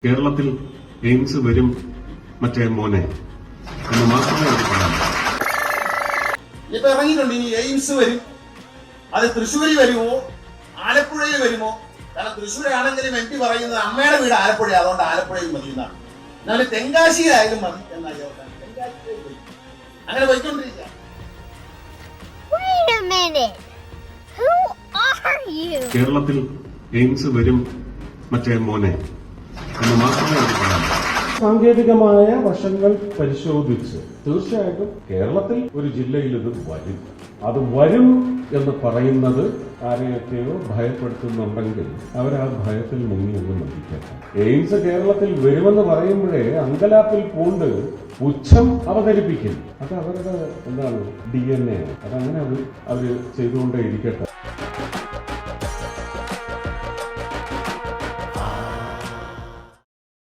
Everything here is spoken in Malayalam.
കേരളത്തിൽ എയിംസ് വരും മറ്റേ മോനെ എന്ന് മാത്രമേ അത് പറയാൻ. ഇപ്പൊ ഇറങ്ങിയിട്ടുണ്ട് ഇനി എയിംസ് വരും. അത് തൃശ്ശൂരിൽ വരുമോ ആലപ്പുഴയിൽ വരുമോ? കാരണം തൃശ്ശൂരാണെങ്കിലും എം പി പറയുന്നത് അമ്മയുടെ വീട് ആലപ്പുഴ, അതുകൊണ്ട് ആലപ്പുഴയിൽ മതി എന്നാണ്. എന്നാലും തെങ്കാശിയിലായാലും മതി എന്നായി തെങ്കാശിയിലേക്ക് പോയി അങ്ങനെ പോയിക്കൊണ്ടിരിക്കുക. കേരളത്തിൽ എയിംസ് വരും മറ്റേ മോനെ എന്ന് മാത്രമേ അത് പറയാൻ. സാങ്കേതികമായ വശങ്ങൾ പരിശോധിച്ച് തീർച്ചയായിട്ടും കേരളത്തിൽ ഒരു ജില്ലയിൽ ഇത് വരും. അത് വരും എന്ന് പറയുന്നത് ആരെയൊക്കെയോ ഭയപ്പെടുത്തുന്നുണ്ടെങ്കിൽ അവർ ആ ഭയത്തിൽ മുങ്ങിയൊന്നും മതിക്കട്ടെ. എയിംസ് കേരളത്തിൽ വരുമെന്ന് പറയുമ്പോഴേ അങ്കലാപ്പിൽ പൂണ്ട് പുച്ഛം അവതരിപ്പിക്കും. അത് അവരുടെ എന്താണ് DNA, അതങ്ങനെ അവർ ചെയ്തുകൊണ്ടേ ഇരിക്കട്ടെ.